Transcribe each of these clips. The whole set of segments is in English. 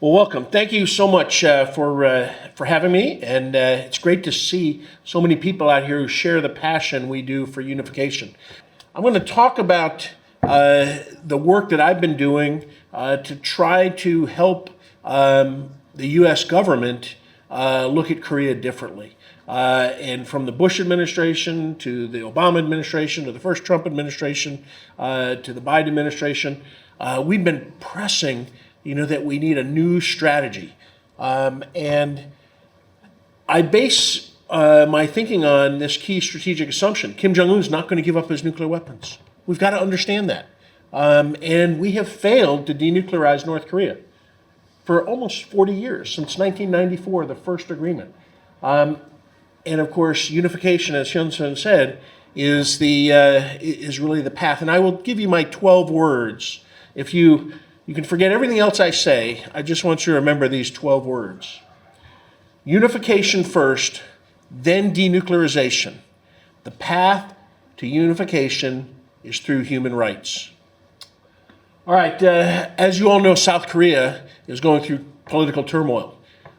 Well, welcome. Thank you so much for having me, and it's great to see so many people out here who share the passion we do for unification. I'm going to talk about the work that I've been doing to try to help the U.S. government look at Korea differently. And from the Bush administration to the Obama administration to the first Trump administration to the Biden administration, we've been pressing that we need a new strategy. And I base my thinking on this key strategic assumption. Kim Jong-un's not going to give up his nuclear weapons. We've got to understand that. And we have failed to denuclearize North Korea for almost 40 years, since 1994, the first agreement. And of course, unification, as Hyun-sung said, is really the path. And I will give you my 12 words. If you can forget everything else I say, I just want you to remember these 12 words. Unification first, then denuclearization. The path to unification is through human rights. All right, as you all know, South Korea is going through political turmoil.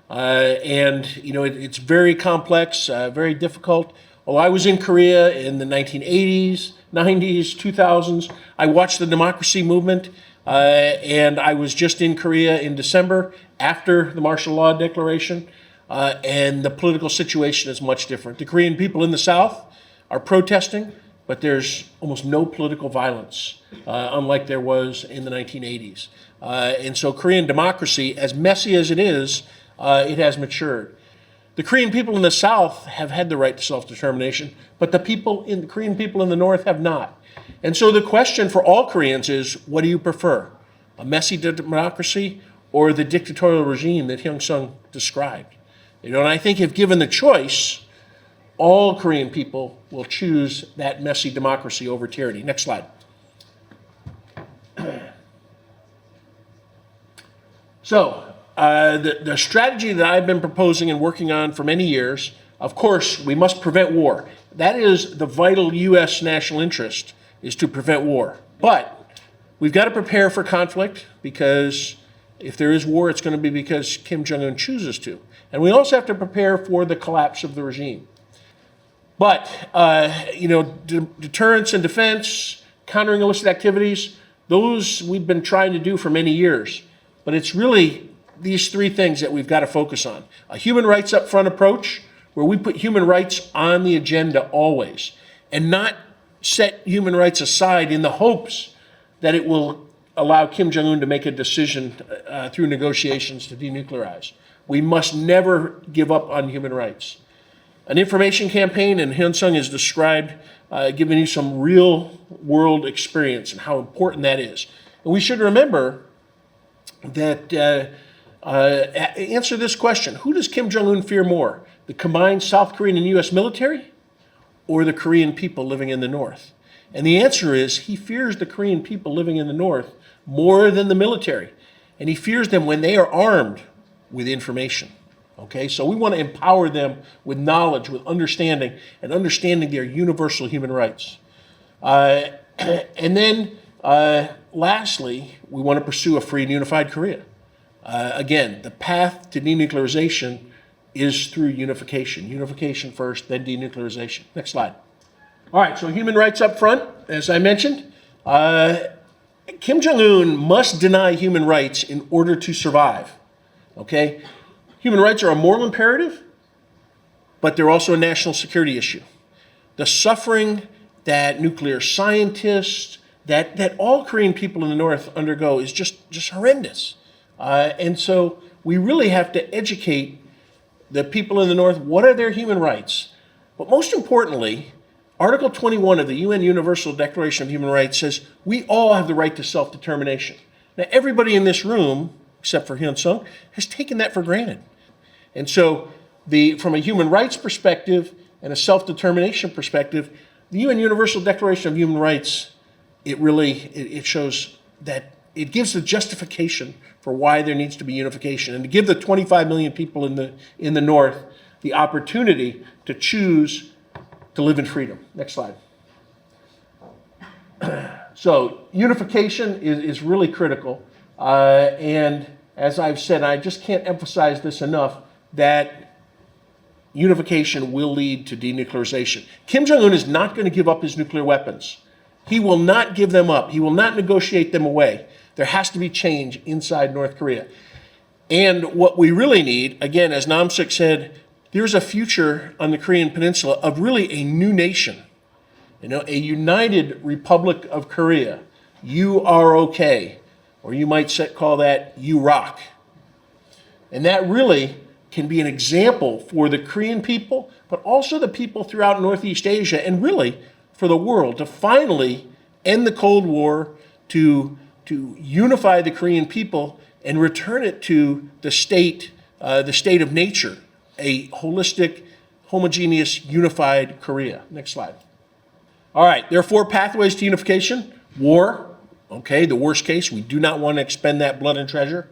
And it's very complex, very difficult. Well, I was in Korea in the 1980s, 90s, 2000s. I watched the democracy movement. And I was just in Korea in December after the martial law declaration, and the political situation is much different. The Korean people in the South are protesting, but there's almost no political violence, unlike there was in the 1980s. And so Korean democracy, as messy as it is, it has matured. The Korean people in the South have had the right to self-determination, but the Korean people in the North have not. And so the question for all Koreans is, what do you prefer? A messy democracy or the dictatorial regime that Hyun-sung described? And I think if given the choice, all Korean people will choose that messy democracy over tyranny. Next slide. So the strategy that I've been proposing and working on for many years, of course, we must prevent war. That is the vital U.S. national interest, is to prevent war. But we've got to prepare for conflict, because if there is war, it's going to be because Kim Jong-un chooses to. And we also have to prepare for the collapse of the regime. But, deterrence and defense, countering illicit activities, those we've been trying to do for many years. But it's really these three things that we've got to focus on. A human rights up front approach, where we put human rights on the agenda always, and not set human rights aside in the hopes that it will allow Kim Jong-un to make a decision through negotiations to denuclearize. We must never give up on human rights. An information campaign, and Hyun-sung has described giving you some real world experience and how important that is. And we should remember that, answer this question: who does Kim Jong-un fear more, the combined South Korean and U.S. military, or the Korean people living in the North? And the answer is, he fears the Korean people living in the North more than the military. And he fears them when they are armed with information. Okay, so we want to empower them with knowledge, with understanding, and understanding their universal human rights. And then, lastly, we want to pursue a free and unified Korea. Again, the path to denuclearization is through unification. Unification first, then denuclearization. Next slide. All right, so human rights up front, as I mentioned. Kim Jong-un must deny human rights in order to survive. Okay? Human rights are a moral imperative, but they're also a national security issue. The suffering that nuclear scientists, that all Korean people in the North undergo is just horrendous. And so we really have to educate the people in the North, what are their human rights? But most importantly, Article 21 of the UN Universal Declaration of Human Rights says we all have the right to self-determination. Now, everybody in this room, except for Hyun-sung, has taken that for granted. And so from a human rights perspective and a self-determination perspective, the UN Universal Declaration of Human Rights, it shows that it gives the justification for why there needs to be unification, and to give the 25 million people in the North the opportunity to choose to live in freedom. Next slide. So unification is really critical, and as I've said, I just can't emphasize this enough, that unification will lead to denuclearization. Kim Jong-un is not going to give up his nuclear weapons. He will not give them up. He will not negotiate them away. There has to be change inside North Korea. And what we really need, again, as Namsuk said, there's a future on the Korean Peninsula of really a new nation, a united Republic of Korea, US-ROK, or you might call that US-ROK. And that really can be an example for the Korean people, but also the people throughout Northeast Asia, and really for the world, to finally end the Cold War, to unify the Korean people and return it to the state of nature, a holistic, homogeneous, unified Korea. Next slide. All right, there are 4 pathways to unification. War, okay, the worst case. We do not want to expend that blood and treasure.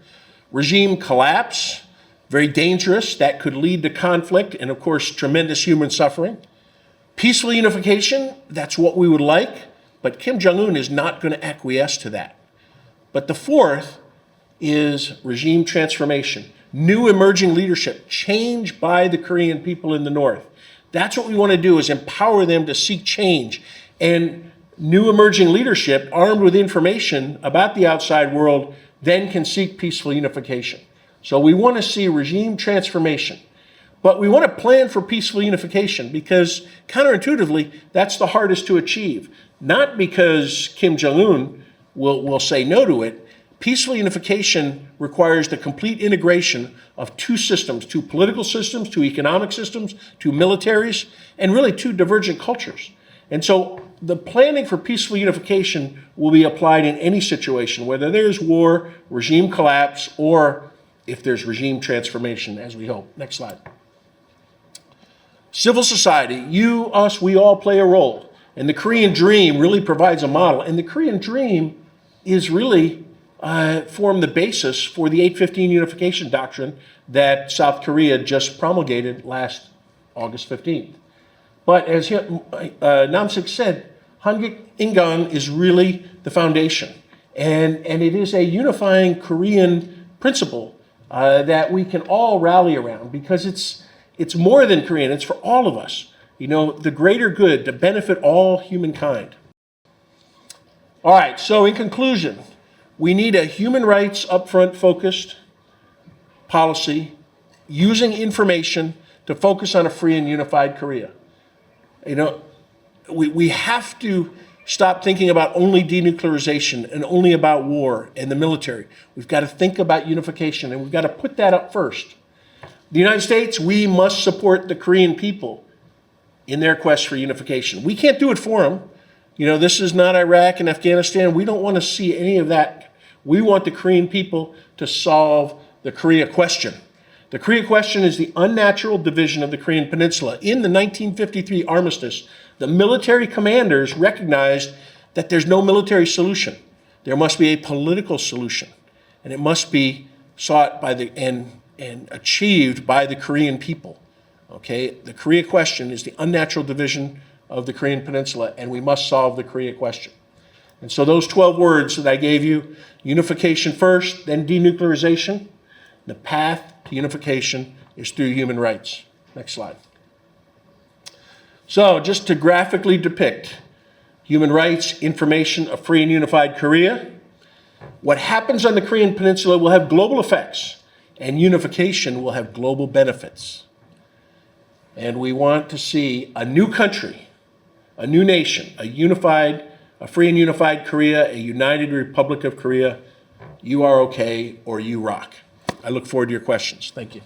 Regime collapse, very dangerous. That could lead to conflict and, of course, tremendous human suffering. Peaceful unification, that's what we would like, but Kim Jong-un is not going to acquiesce to that. But the 4th is regime transformation, new emerging leadership, change by the Korean people in the North. That's what we want to do, is empower them to seek change. And new emerging leadership, armed with information about the outside world, then can seek peaceful unification. So we want to see regime transformation. But we want to plan for peaceful unification because, counterintuitively, that's the hardest to achieve. Not because Kim Jong-un will say no to it. Peaceful unification requires the complete integration of 2 systems, 2 political systems, 2 economic systems, 2 militaries, and really 2 divergent cultures. And so the planning for peaceful unification will be applied in any situation, whether there's war, regime collapse, or if there's regime transformation, as we hope. Next slide. Civil society, you, us, we all play a role. And the Korean Dream really provides a model. And the Korean Dream is really formed the basis for the 815 unification doctrine that South Korea just promulgated last August 15th. But as Namsuk said, Hangik Ingan is really the foundation. And it is a unifying Korean principle that we can all rally around because it's more than Korean, it's for all of us. The greater good to benefit all humankind. All right, so in conclusion, we need a human rights upfront focused policy using information to focus on a free and unified Korea. We have to stop thinking about only denuclearization and only about war and the military. We've got to think about unification, and we've got to put that up first. The United States, we must support the Korean people in their quest for unification. We can't do it for them. This is not Iraq and Afghanistan. We don't want to see any of that. We want the Korean people to solve the Korea question. The Korea question is the unnatural division of the Korean Peninsula. In the 1953 armistice, the military commanders recognized that there's no military solution. There must be a political solution, and it must be sought by and achieved by the Korean people. Okay, the Korea question is the unnatural division of the Korean Peninsula, and we must solve the Korea question. And so those 12 words that I gave you, unification first, then denuclearization, the path to unification is through human rights. Next slide. So just to graphically depict human rights, information, a free and unified Korea, what happens on the Korean Peninsula will have global effects, and unification will have global benefits. And we want to see a new country, a new nation, a free and unified Korea, a united Republic of Korea, US-ROK or US-ROK. I look forward to your questions. Thank you.